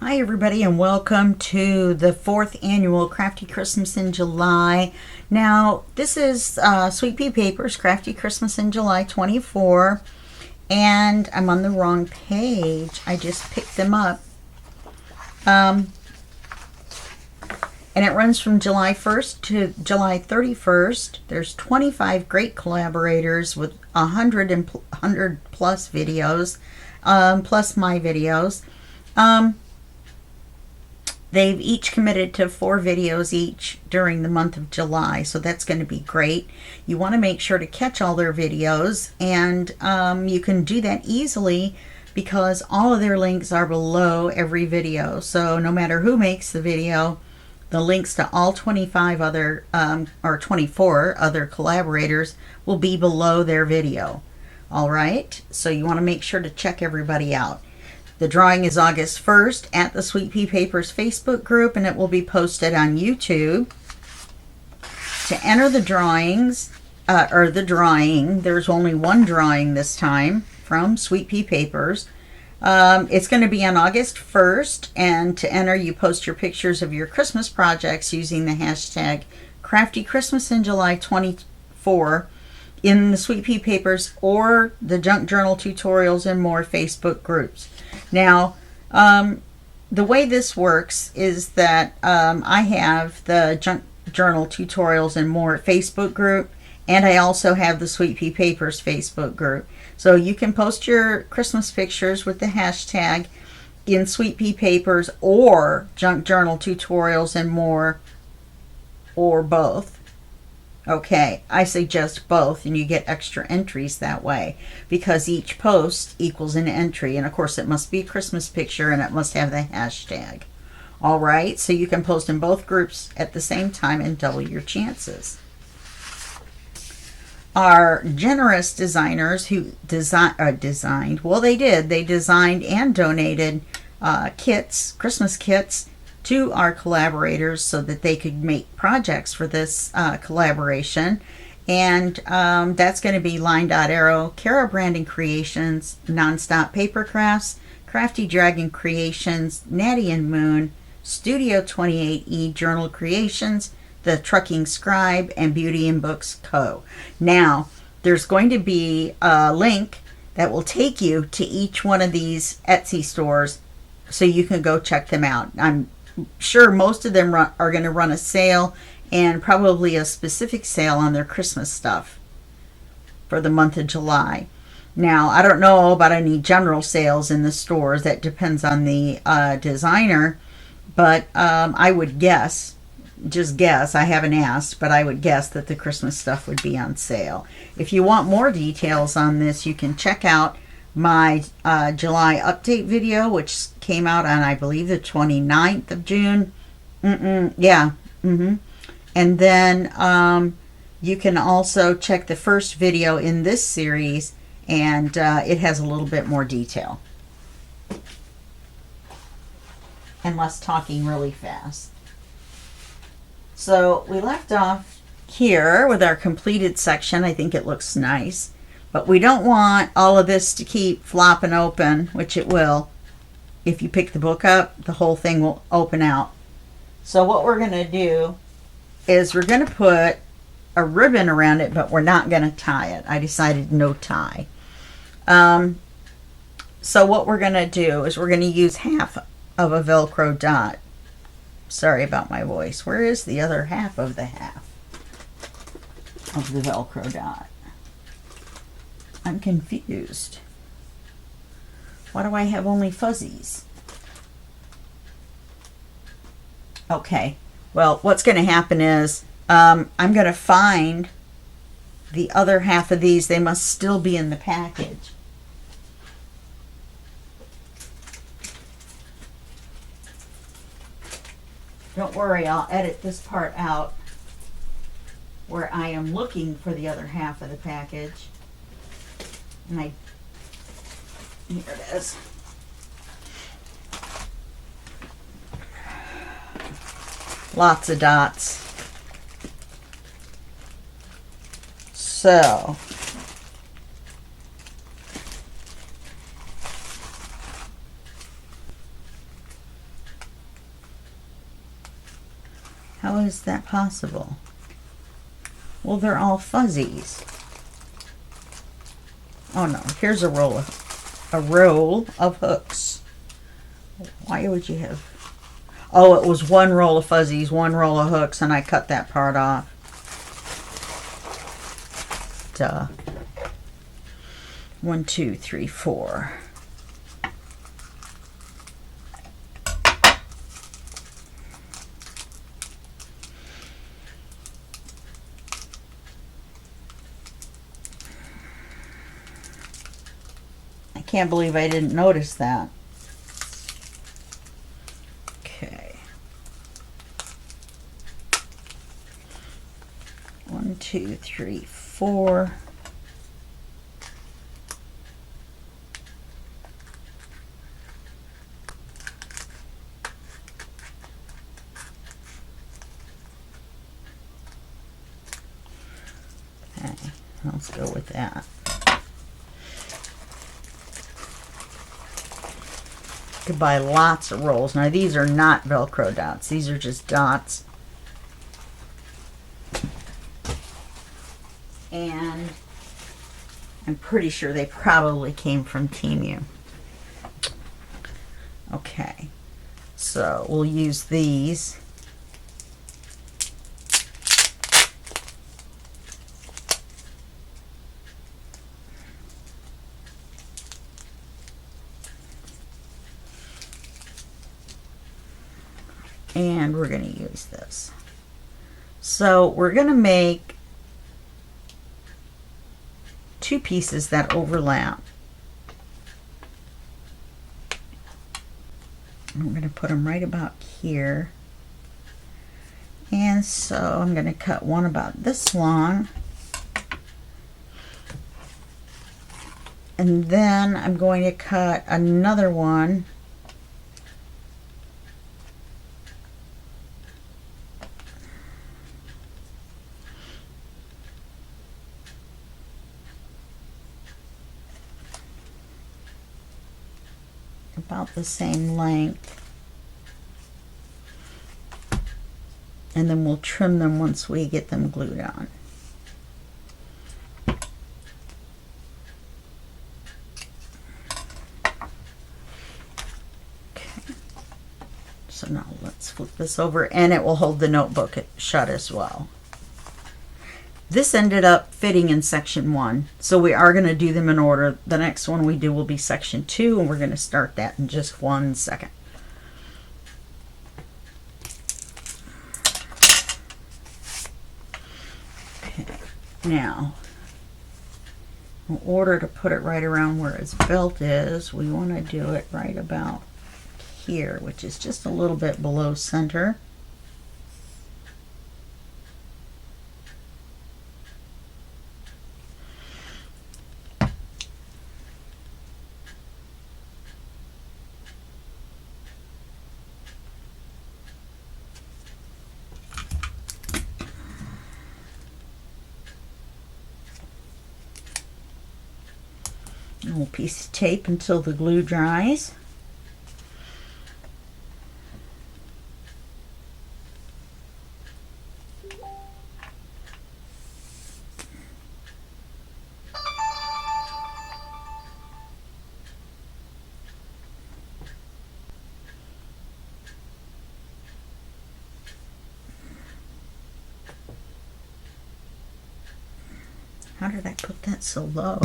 Hi everybody and welcome to the 4th annual Crafty Christmas in July. Now this is Sweet Pea Papers Crafty Christmas in July 24, and I'm on the wrong page. I just picked them up. And it runs from July 1st to July 31st. There's 25 great collaborators with 100 plus videos, plus my videos. They've each committed to 4 videos each during the month of July, so that's going to be great. You want to make sure to catch all their videos, and you can do that easily because all of their links are below every video. So no matter who makes the video, the links to all 25 other or 24 other collaborators will be below their video. All right, so you want to make sure to check everybody out. The drawing is August 1st at the Sweet Pea Papers Facebook group, and it will be posted on YouTube. To enter the drawings, there's only one drawing this time from Sweet Pea Papers. It's going to be on August 1st, and to enter, you post your pictures of your Christmas projects using the hashtag Crafty Christmas in July 24 in the Sweet Pea Papers or the Junk Journal Tutorials and More Facebook groups. Now, the way this works is that I have the Junk Journal Tutorials and More Facebook group, and I also have the Sweet Pea Papers Facebook group. So you can post your Christmas pictures with the hashtag in Sweet Pea Papers or Junk Journal Tutorials and More, or both. Okay, I suggest both, and you get extra entries that way because each post equals an entry, and of course it must be a Christmas picture and it must have the hashtag. All right, so you can post in both groups at the same time and double your chances. Our generous designers who designed and donated kits, Christmas kits, to our collaborators so that they could make projects for this collaboration. And that's going to be Line Dot Arrow, Cara Branding Creations, Nonstop Paper Crafts, Crafty Dragon Creations, Natty and Moon, Studio 28E Journal Creations, The Trucking Scribe, and Beauty and Books Co. Now, there's going to be a link that will take you to each one of these Etsy stores so you can go check them out. I'm sure most of them are going to run a sale, and probably a specific sale on their Christmas stuff for the month of July. Now, I don't know about any general sales in the stores. That depends on the designer, but I would guess, just guess, I haven't asked, but I would guess that the Christmas stuff would be on sale. If you want more details on this, you can check out my July update video, which came out on, I believe, the 29th of June. And then you can also check the first video in this series, and it has a little bit more detail and less talking really fast. So we left off here with our completed section. I think it looks nice. But we don't want all of this to keep flopping open, which it will. If you pick the book up, the whole thing will open out. So what we're going to do is we're going to put a ribbon around it, but we're not going to tie it. I decided no tie. So what we're going to do is we're going to use half of a Velcro dot. Sorry about my voice. Where is the other half of the Velcro dot? I'm confused. Why do I have only fuzzies? Okay, well, what's going to happen is I'm going to find the other half of these. They must still be in the package. Don't worry, I'll edit this part out where I am looking for the other half of the package. And here it is. Lots of dots. So How is that possible? Well, they're all fuzzies. Oh no, here's a roll of hooks. Why would you have... Oh, it was one roll of fuzzies, one roll of hooks, and I cut that part off. Duh. 1, 2, 3, 4. I can't believe I didn't notice that. Okay. 1, 2, 3, 4. Okay, let's go with that. You could buy lots of rolls. Now these are not Velcro dots. These are just dots. And I'm pretty sure they probably came from Temu. Okay, so we'll use these. And we're going to use this. So we're going to make 2 pieces that overlap. And we're going to put them right about here. And so I'm going to cut one about this long. And then I'm going to cut another one about the same length, and then we'll trim them once we get them glued on. Okay, so now let's flip this over, and it will hold the notebook shut as well. This ended up fitting in section 1, so we are going to do them in order. The next one we do will be section 2, and we're going to start that in just 1 second. Okay, now, in order to put it right around where its belt is, we want to do it right about here, which is just a little bit below center. A little piece of tape until the glue dries. How did I put that so low?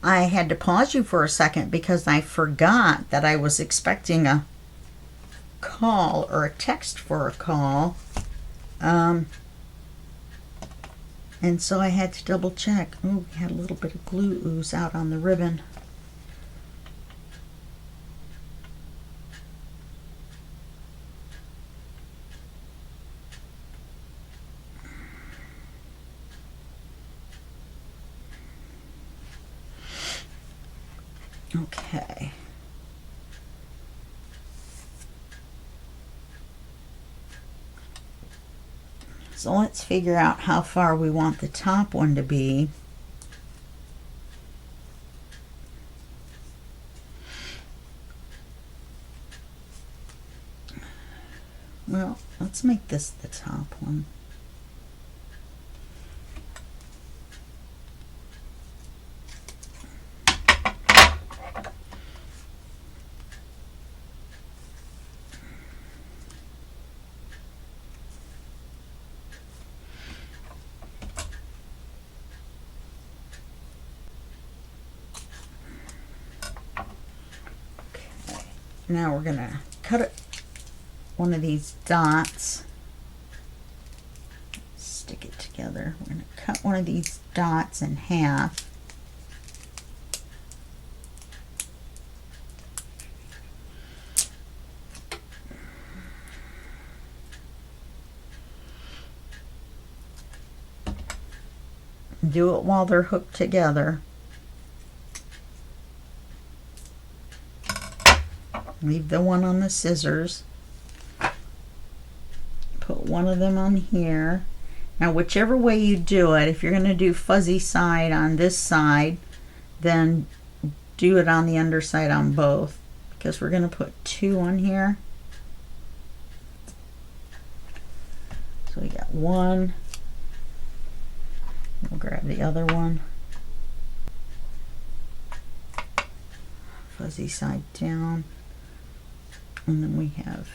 I had to pause you for a second because I forgot that I was expecting a call or a text for a call. And so I had to double check. Oh, we had a little bit of glue ooze out on the ribbon. Okay. So let's figure out how far we want the top one to be. Well, let's make this the top one. Now we're going to cut one of these dots, stick it together. We're going to cut one of these dots in half. Do it while they're hooked together. Leave the one on the scissors. Put one of them on here. Now whichever way you do it, if you're going to do fuzzy side on this side, then do it on the underside on both, because we're going to put two on here. So we got one. We'll grab the other one. Fuzzy side down. And then we have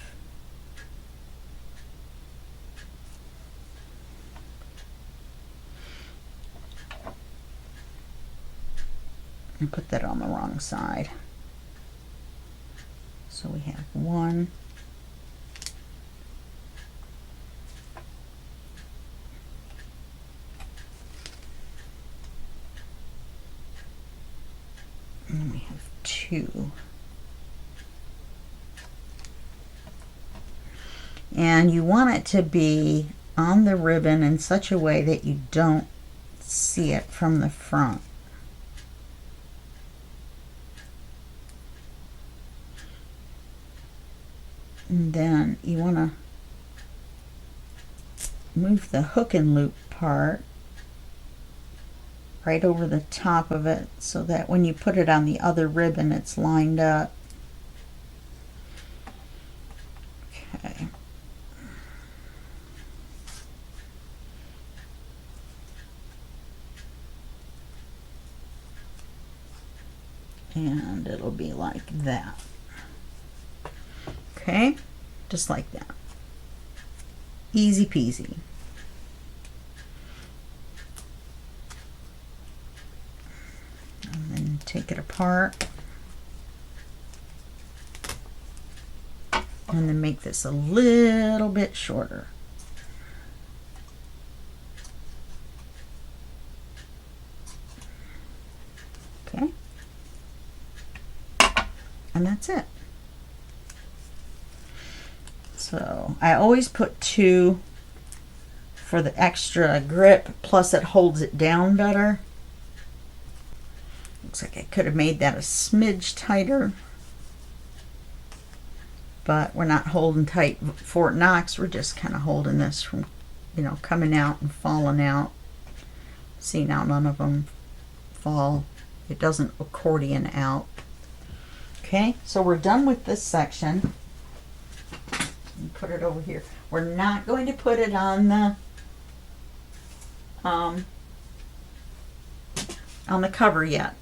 and put that on the wrong side. So we have one, and we have two. And you want it to be on the ribbon in such a way that you don't see it from the front. And then you want to move the hook and loop part right over the top of it so that when you put it on the other ribbon it's lined up. Okay. And it'll be like that. Okay, just like that. Easy peasy. And then take it apart. And then make this a little bit shorter. Okay. And that's it. So I always put two for the extra grip, plus it holds it down better. Looks like I could have made that a smidge tighter, but we're not holding tight Fort Knox. We're just kind of holding this from, you know, coming out and falling out. See, now none of them fall. It doesn't accordion out. Okay, so we're done with this section. Put it over here. We're not going to put it on the cover yet.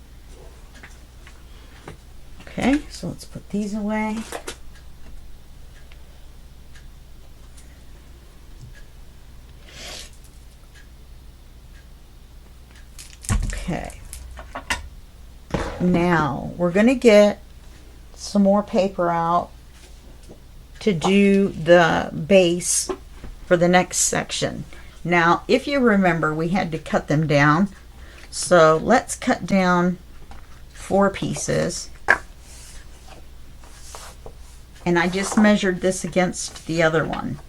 Okay, so let's put these away. Okay. Now we're going to get some more paper out to do the base for the next section. Now, if you remember, we had to cut them down. So let's cut down 4 pieces. And I just measured this against the other one.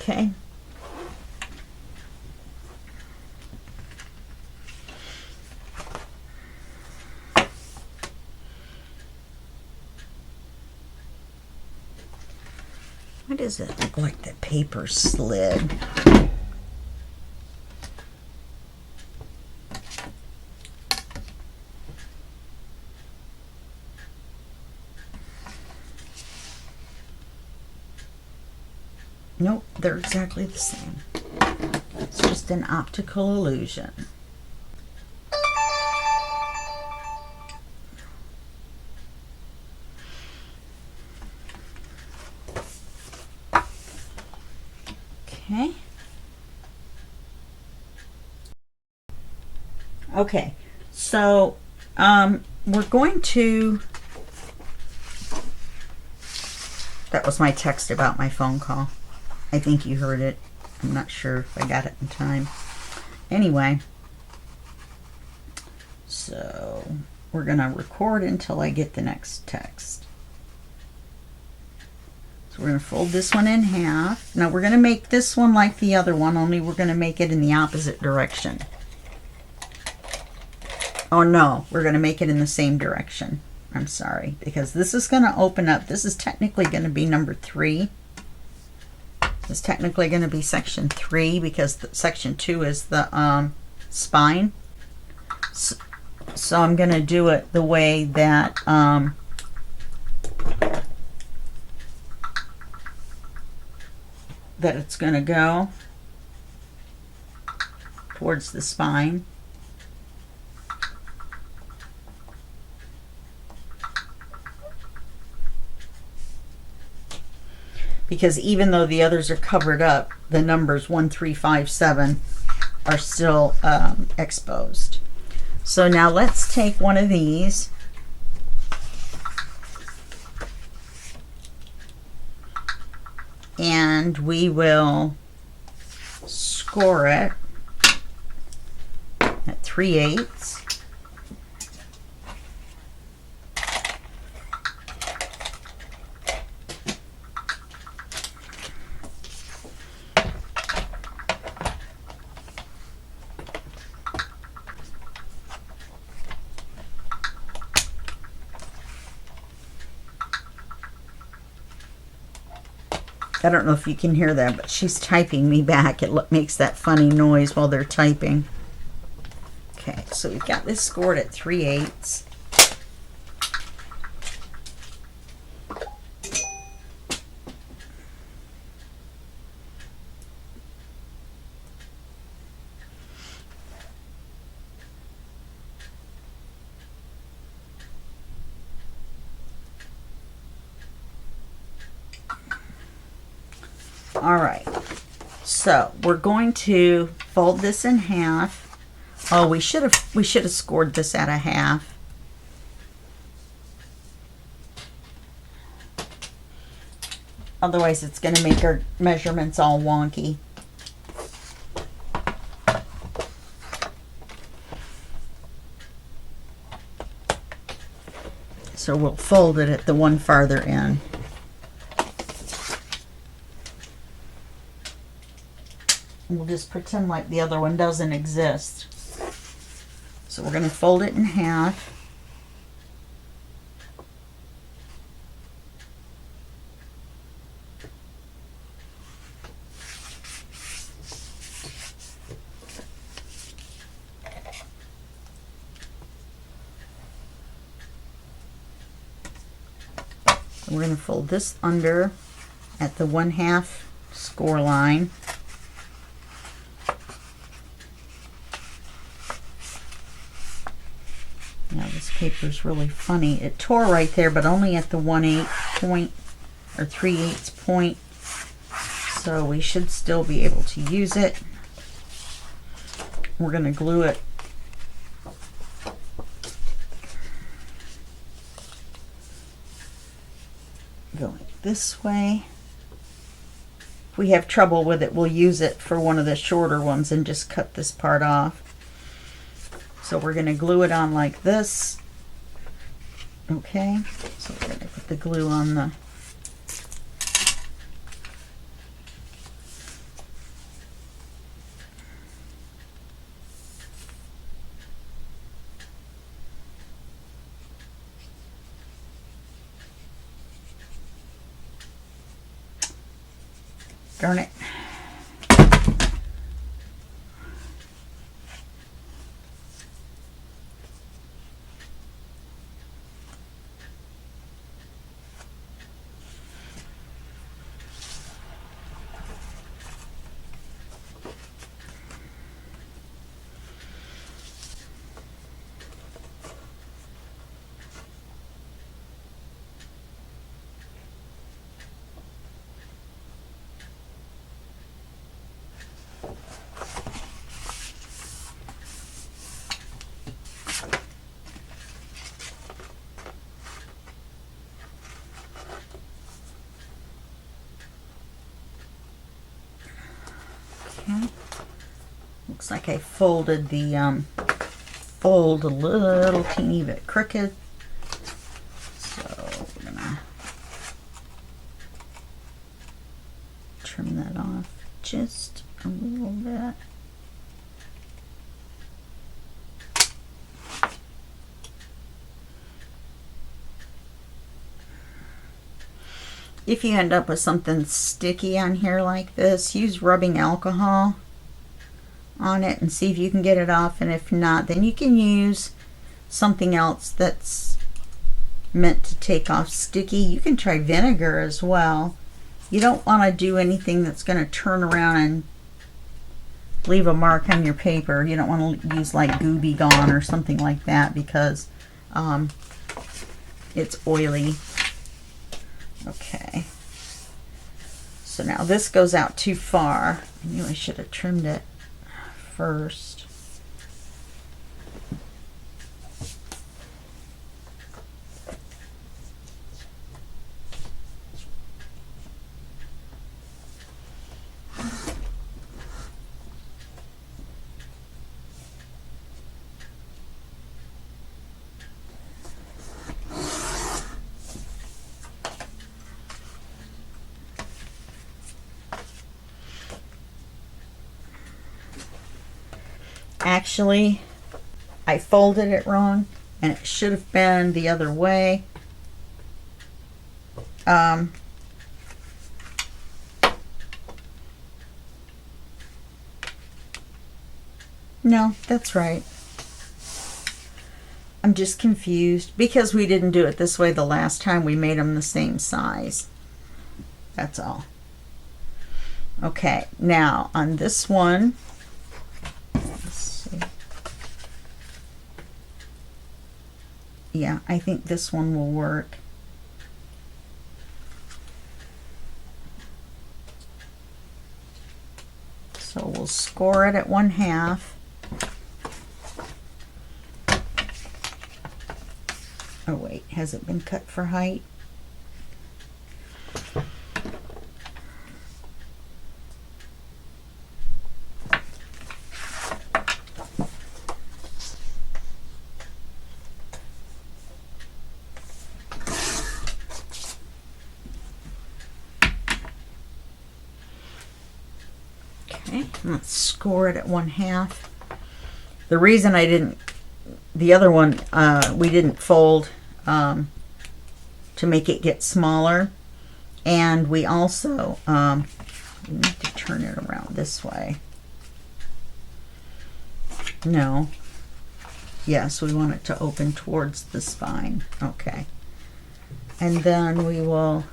Okay. Why does it look like the paper slid? Nope, they're exactly the same. It's just an optical illusion. Okay. Okay, so we're going to, that was my text about my phone call. I think you heard it. I'm not sure if I got it in time. Anyway, so we're going to record until I get the next text. So we're going to fold this one in half. Now we're going to make this one like the other one, only we're going to make it in the opposite direction. Oh no, we're going to make it in the same direction. I'm sorry, because this is going to open up. This is technically going to be number 3. It's technically going to be section 3 because section 2 is the spine. So I'm going to do it the way that that it's going to go towards the spine. Because even though the others are covered up, the numbers 1, 3, 5, 7 are still exposed. So now let's take one of these and we will score it at 3/8. I don't know if you can hear that, but she's typing me back. It makes that funny noise while they're typing. Okay, so we've got this scored at 3/8. All right, so we're going to fold this in half. Oh, we should have scored this at 1/2. Otherwise, it's going to make our measurements all wonky. So we'll fold it at the one farther end. We'll just pretend like the other one doesn't exist. So we're going to fold it in half. We're going to fold this under at the 1/2 score line. Now this paper is really funny. It tore right there, but only at the 1/8 point or 3/8 point. So we should still be able to use it. We're going to glue it going this way. If we have trouble with it, we'll use it for one of the shorter ones and just cut this part off. So we're going to glue it on like this. Okay, so we're going to put the glue on the Darn it. Looks like I folded the fold a little teeny bit crooked. So we're gonna trim that off just a little bit. If you end up with something sticky on here like this, use rubbing alcohol on it and see if you can get it off, and if not, then you can use something else that's meant to take off sticky. You can try vinegar as well. You don't want to do anything that's going to turn around and leave a mark on your paper. You don't want to use like Gooby Gone or something like that because it's oily. Okay, so now this goes out too far. I knew I should have trimmed it first. Actually, I folded it wrong and it should have been the other way. No, that's right. I'm just confused because we didn't do it this way the last time. We made them the same size. That's all. Okay, now on this one, yeah, I think this one will work. So we'll score it at 1/2. Oh wait, has it been cut for height? Let's score it at 1/2. The reason I didn't, the other one, we didn't fold to make it get smaller, and we also we need to turn it around this way. No. Yes, we want it to open towards the spine. Okay. And then we will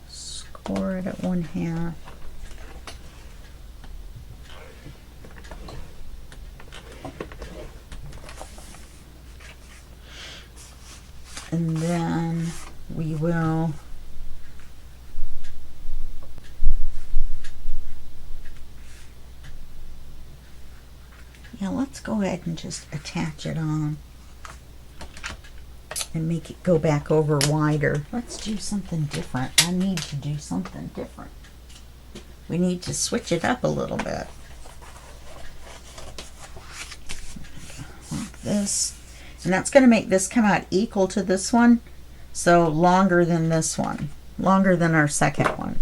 score it at 1/2. And then we will let's go ahead and just attach it on and make it go back over wider. Let's do something different. I need to do something different. We need to switch it up a little bit. Like this. And that's going to make this come out equal to this one. So longer than this one. Longer than our second one.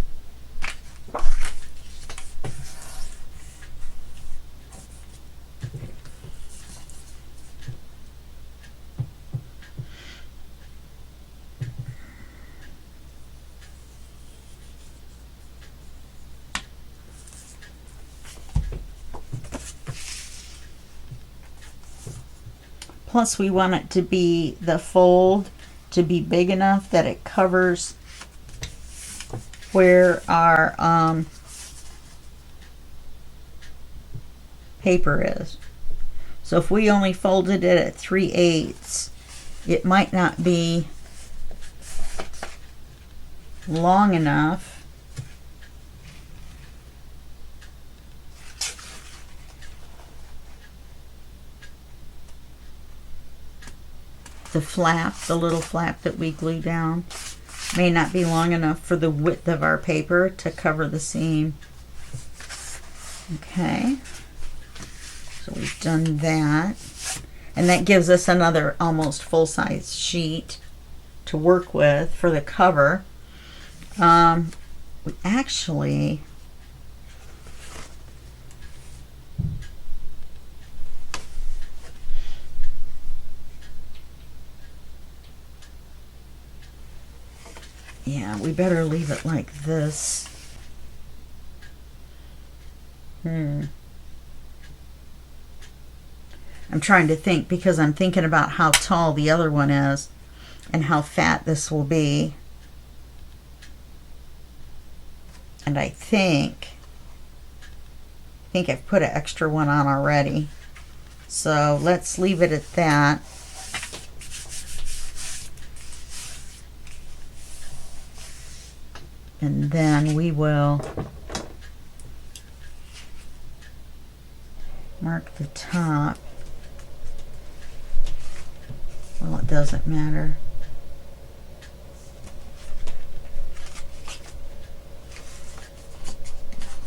Plus we want it to be, the fold to be big enough that it covers where our paper is. So if we only folded it at 3/8, it might not be long enough the flap, the little flap that we glue down, may not be long enough for the width of our paper to cover the seam. Okay, so we've done that, and that gives us another almost full-size sheet to work with for the cover. We actually yeah, we better leave it like this. I'm trying to think, because I'm thinking about how tall the other one is and how fat this will be. And I think I've put an extra one on already. So let's leave it at that. And then we will mark the top. Well, it doesn't matter.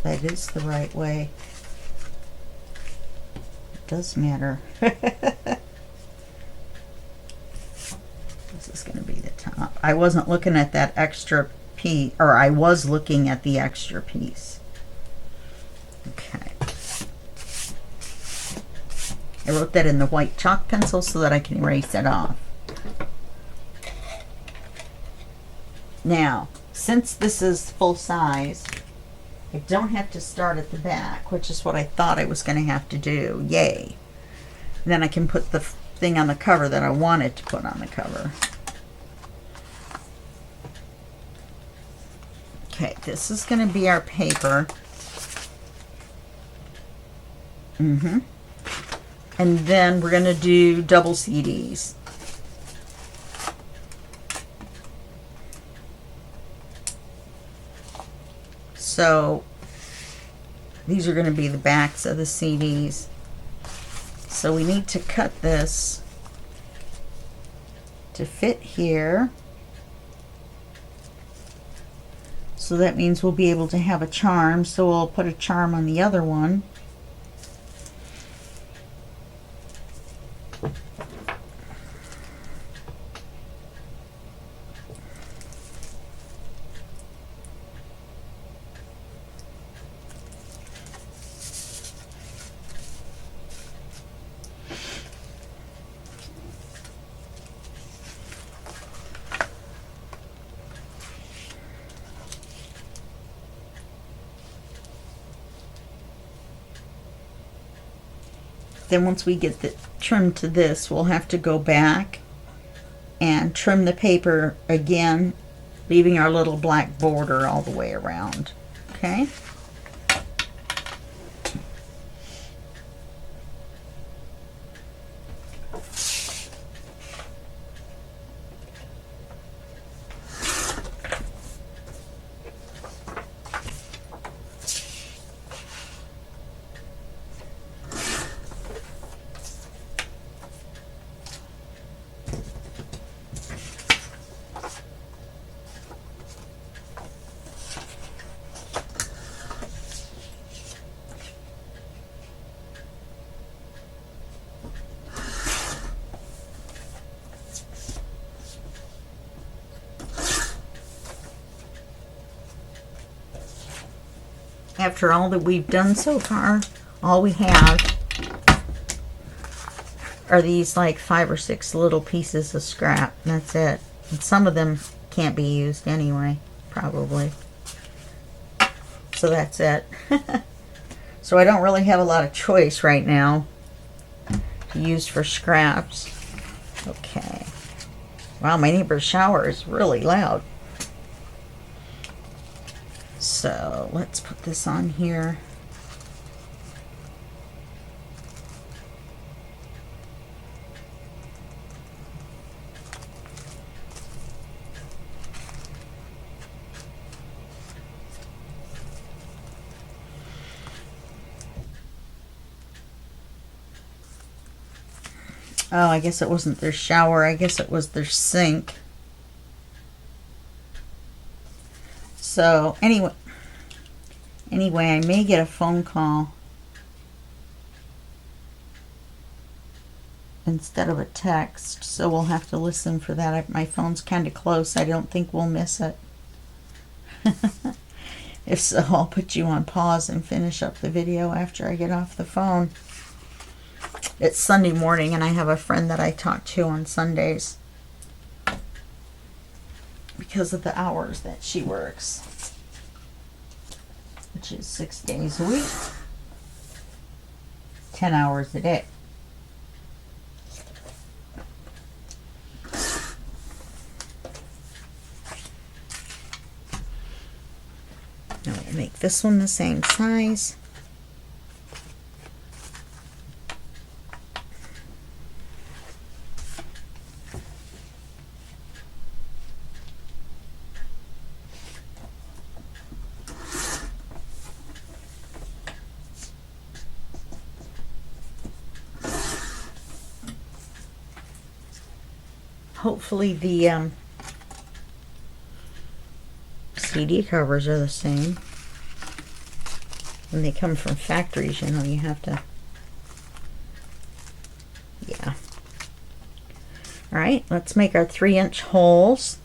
That is the right way. It does matter. This is going to be the top. I wasn't looking at that extra piece, or I was looking at the extra piece. Okay. I wrote that in the white chalk pencil so that I can erase it off. Now, since this is full size, I don't have to start at the back, which is what I thought I was going to have to do. Yay. And then I can put the thing on the cover that I wanted to put on the cover. Okay, this is going to be our paper. And then we're going to do double CDs. So these are going to be the backs of the CDs. So we need to cut this to fit here. So that means we'll be able to have a charm. So we'll put a charm on the other one. Then once we get the trim to this, we'll have to go back and trim the paper again, leaving our little black border all the way around. Okay? After all that we've done so far, all we have are these like 5 or 6 little pieces of scrap. That's it. And some of them can't be used anyway, probably. So that's it. So I don't really have a lot of choice right now to use for scraps. Okay. Wow, my neighbor's shower is really loud. So let's put this on here. Oh, I guess it wasn't their shower. I guess it was their sink. So anyway, I may get a phone call instead of a text, so we'll have to listen for that. My phone's kind of close. I don't think we'll miss it. If so, I'll put you on pause and finish up the video after I get off the phone. It's Sunday morning, and I have a friend that I talk to on Sundays because of the hours that she works, which is 6 days a week, 10 hours a day. I'm going to make this one the same size. Hopefully the CD covers are the same. When they come from factories, you know, you have to, yeah. All right, let's make our 3-inch holes.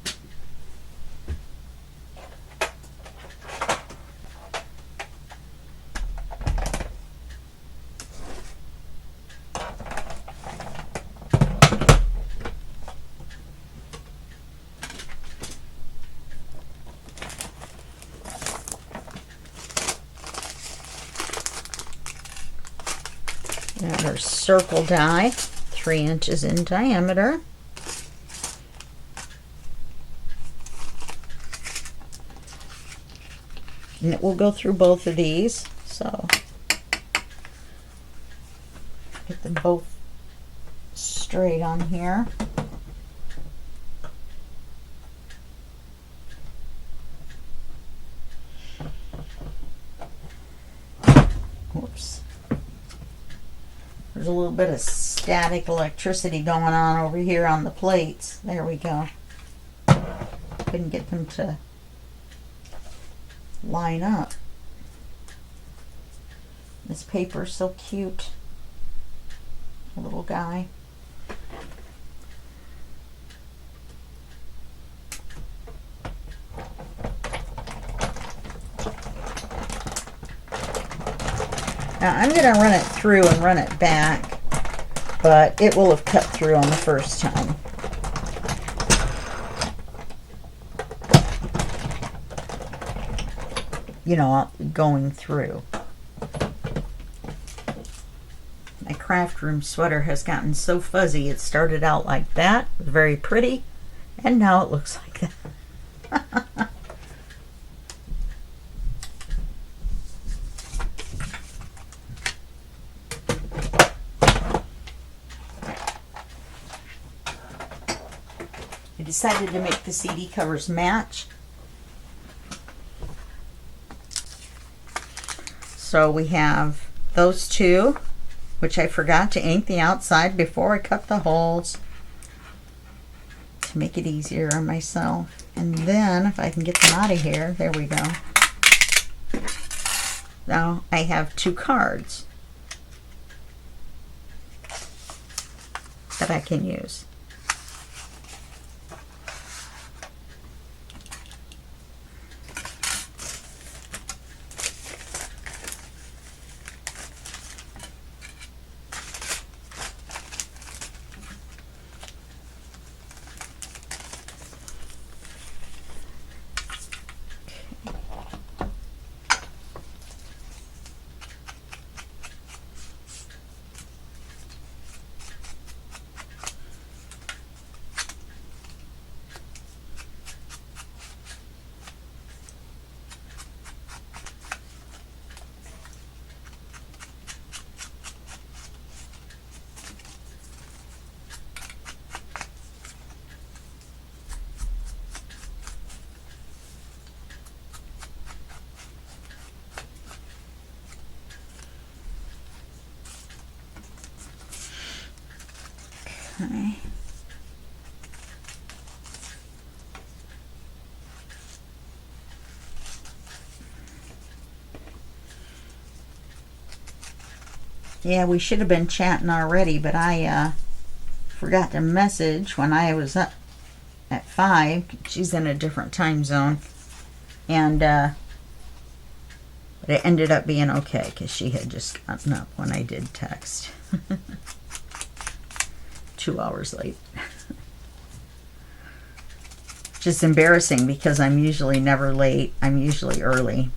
Got our circle die, 3 inches in diameter. And it will go through both of these, so get them both straight on here. Whoops. There's a little bit of static electricity going on over here on the plates. There we go. Couldn't get them to line up. This paper's so cute. A little guy. Now I'm going to run it through and run it back, but it will have cut through on the first time. You know, going through. My craft room sweater has gotten so fuzzy. It started out like that, very pretty, and now it looks like that. I decided to make the CD covers match. So we have those two, which I forgot to ink the outside before I cut the holes to make it easier on myself. And then if I can get them out of here, there we go. Now I have 2 cards that I can use. Okay. Yeah, we should have been chatting already, but I forgot to message when I was up at 5. She's in a different time zone. And but it ended up being okay because she had just gotten up when I did text. 2 hours late. Just embarrassing because I'm usually never late. I'm usually early.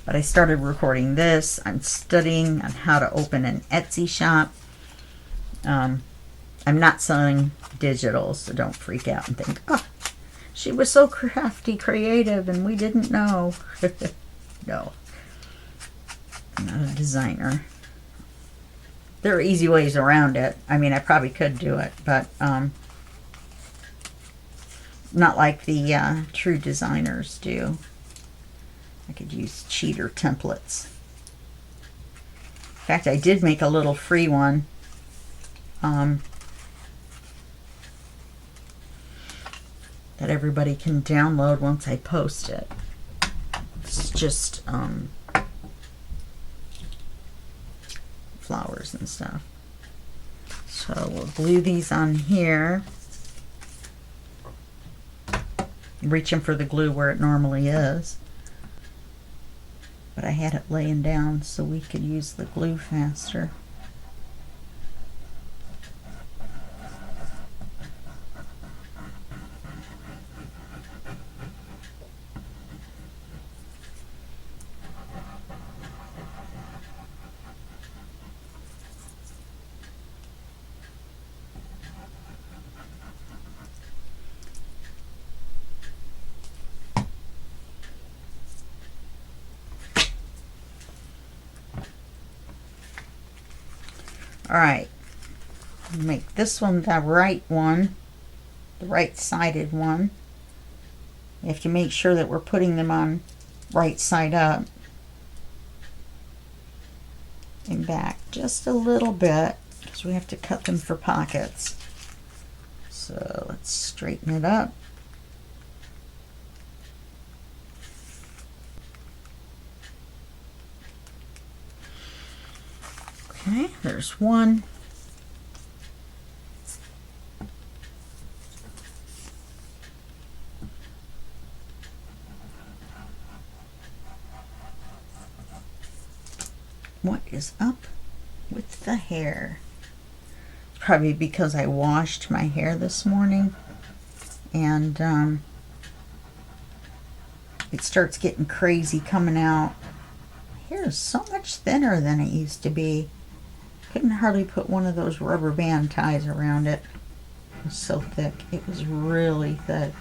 But I started recording this. I'm studying on how to open an Etsy shop. I'm not selling digital, so don't freak out and think, oh, she was so crafty, creative, and we didn't know. No, I'm not a designer. There are easy ways around it. I mean, I probably could do it, but not like the true designers do. I could use cheater templates. In fact, I did make a little free one. That everybody can download once I post it. It's just flowers and stuff. So we'll glue these on here. Reaching for the glue where it normally is. But I had it laying down so we could use the glue faster. Alright, make this one the right one, the right-sided one. You have to make sure that we're putting them on right side up and back just a little bit because we have to cut them for pockets. So let's straighten it up. Okay, there's one. What is up with the hair? It's probably because I washed my hair this morning and it starts getting crazy coming out. My hair is so much thinner than it used to be. Couldn't hardly put one of those rubber band ties around it. It was so thick. It was really thick.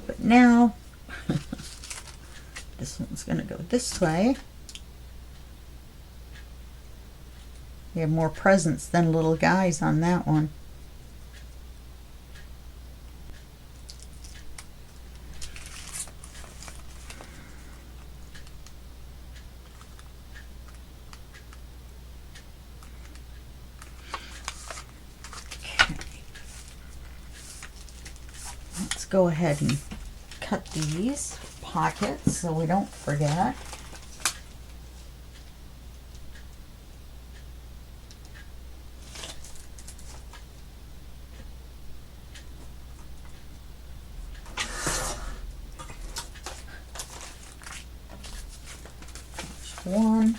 But now, this one's going to go this way. We have more presents than little guys on that one. Go ahead and cut these pockets so we don't forget. There's one.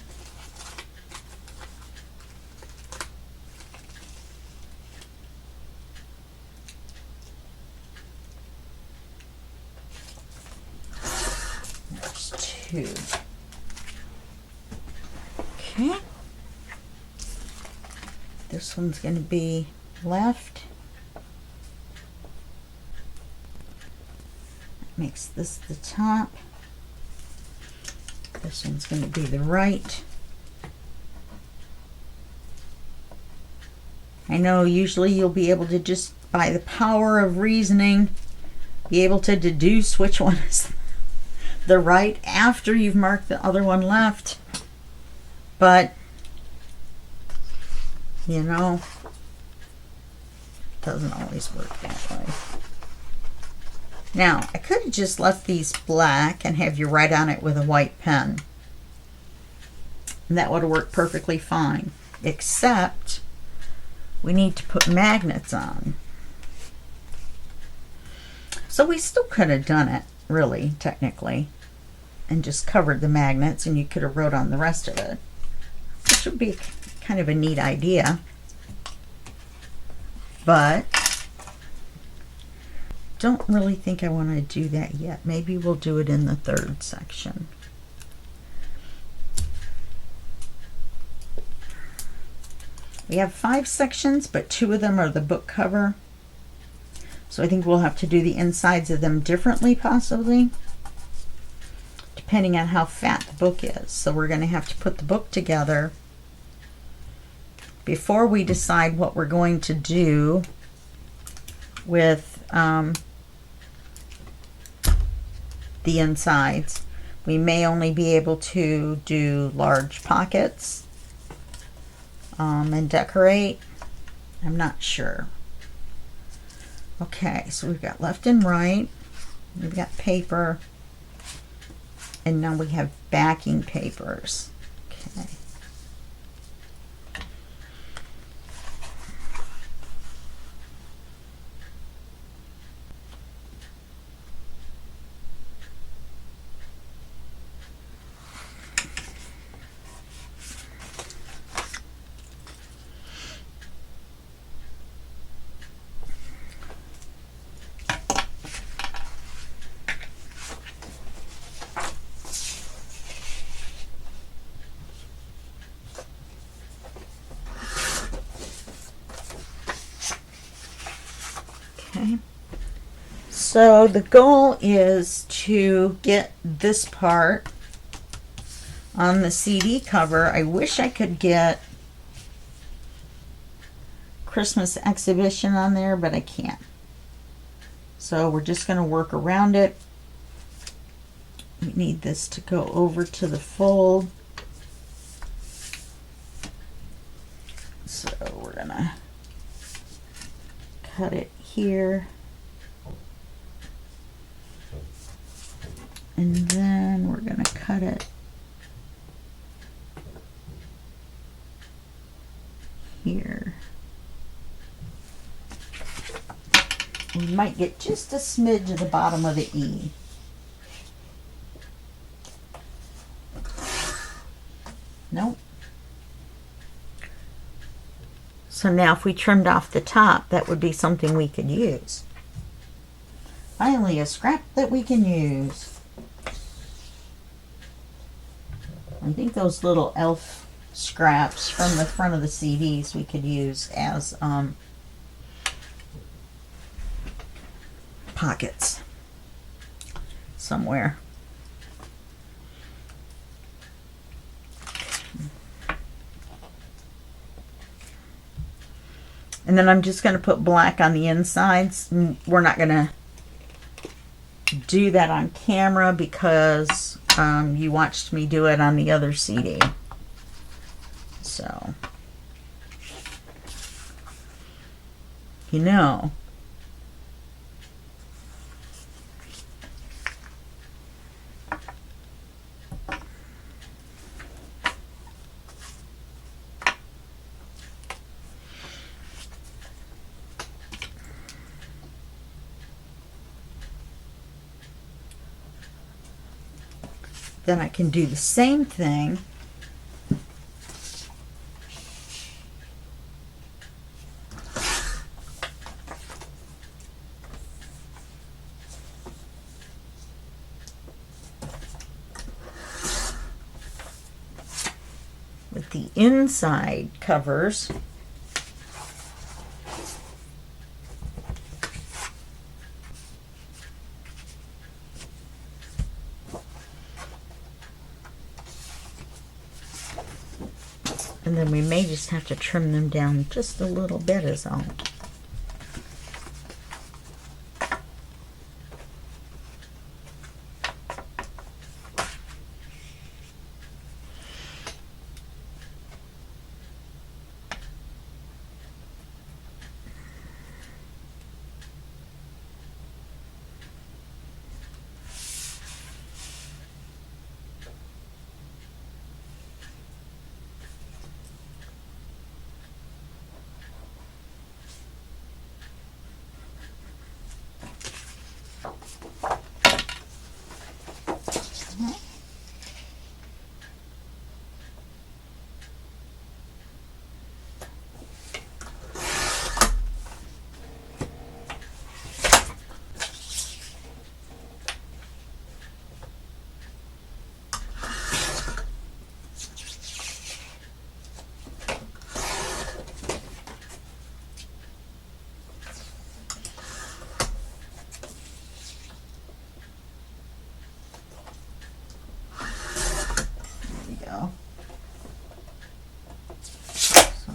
Two. Okay. This one's going to be left. Makes this the top. This one's going to be the right. I know usually you'll be able to just by the power of reasoning be able to deduce which one is the right after you've marked the other one left. But, you know, it doesn't always work that way. Now, I could have just left these black and have you write on it with a white pen. And that would have worked perfectly fine. Except, we need to put magnets on. So we still could have done it, really, technically, and just covered the magnets, and you could have wrote on the rest of it, which would be kind of a neat idea. But don't really think I want to do that yet. Maybe we'll do it in the third section. We have 5 sections, but 2 of them are the book cover. So I think we'll have to do the insides of them differently, possibly, depending on how fat the book is. So we're going to have to put the book together before we decide what we're going to do with the insides. We may only be able to do large pockets and decorate. I'm not sure. Okay, so we've got left and right, we've got paper, and now we have backing papers. Okay. So the goal is to get this part on the CD cover. I wish I could get Christmas exhibition on there, but I can't. So we're just going to work around it. We need this to go over to the fold. So we're going to cut it here. And then we're going to cut it here. We might get just a smidge at the bottom of the E. Nope. So now if we trimmed off the top, that would be something we could use. Finally, a scrap that we can use. I think those little elf scraps from the front of the CDs we could use as pockets somewhere. And then I'm just going to put black on the insides. We're not going to do that on camera because you watched me do it on the other CD. So, you know. Then I can do the same thing with the inside covers. And then we may just have to trim them down just a little bit is all.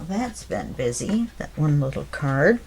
that's been busy, that one little card.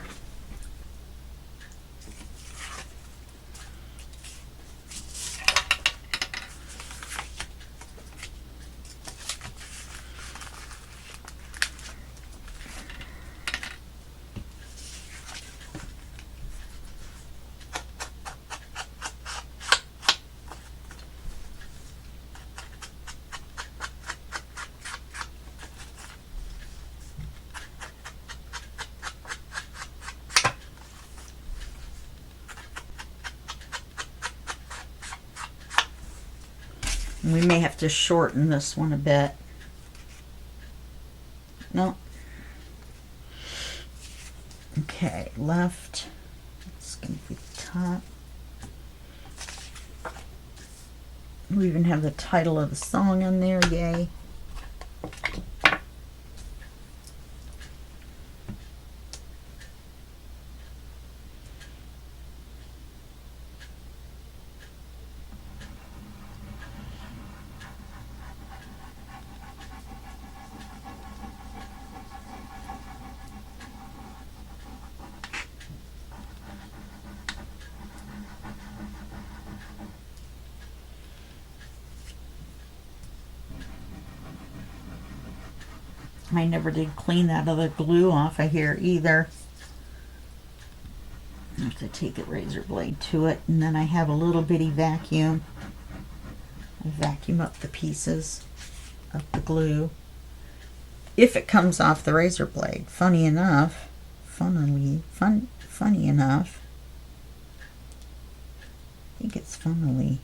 We may have to shorten this one a bit. No. Okay, left. It's going to be top. We even have the title of the song on there. Yay. I never did clean that other glue off of here either. I have to take a razor blade to it, and then I have a little bitty vacuum. I vacuum up the pieces of the glue if it comes off the razor blade. Funny enough, funny enough, I think it's funnily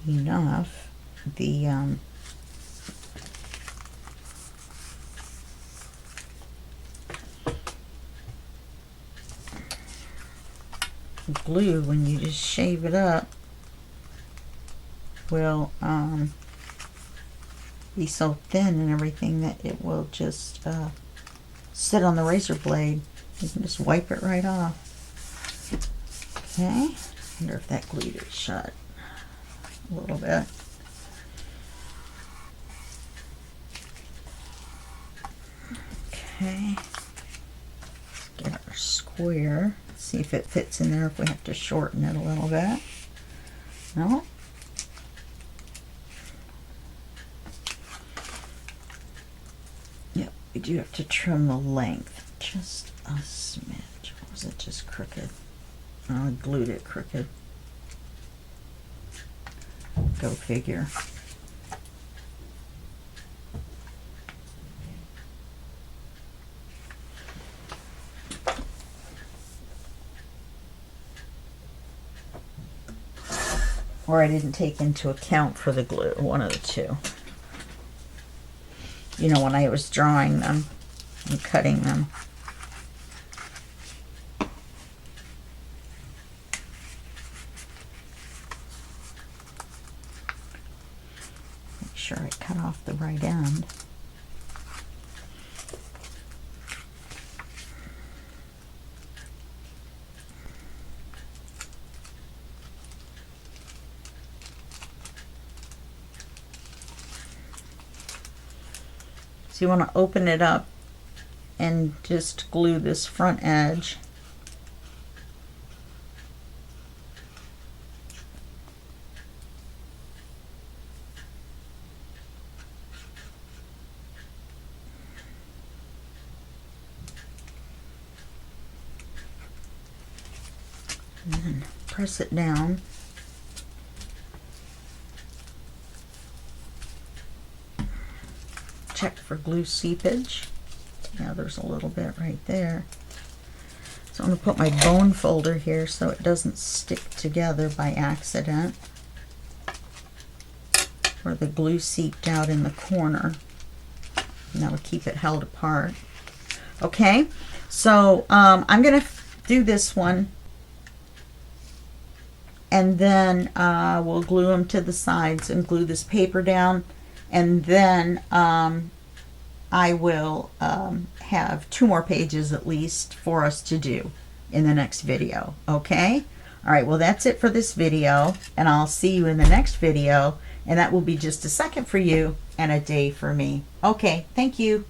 enough, the glue, when you just shave it up, will be so thin and everything that it will just sit on the razor blade. You can just wipe it right off. Okay, I wonder if that glued it shut a little bit. Okay, let's get our square. See if it fits in there, if we have to shorten it a little bit. No. Yep, we do have to trim the length just a smidge. Or was it just crooked? Oh, I glued it crooked. Go figure. Or I didn't take into account for the glue, one of the two. You know, when I was drawing them and cutting them. Make sure I cut off the right end. You want to open it up and just glue this front edge. And then press it down. Check for glue seepage. Yeah, there's a little bit right there. So I'm going to put my bone folder here so it doesn't stick together by accident, where the glue seeped out in the corner. And that would keep it held apart. Okay, so I'm going to do this one, and then we'll glue them to the sides and glue this paper down. And then I will have 2 more pages at least for us to do in the next video. Okay? All right, well, that's it for this video, and I'll see you in the next video, and that will be just a second for you and a day for me. Okay, thank you.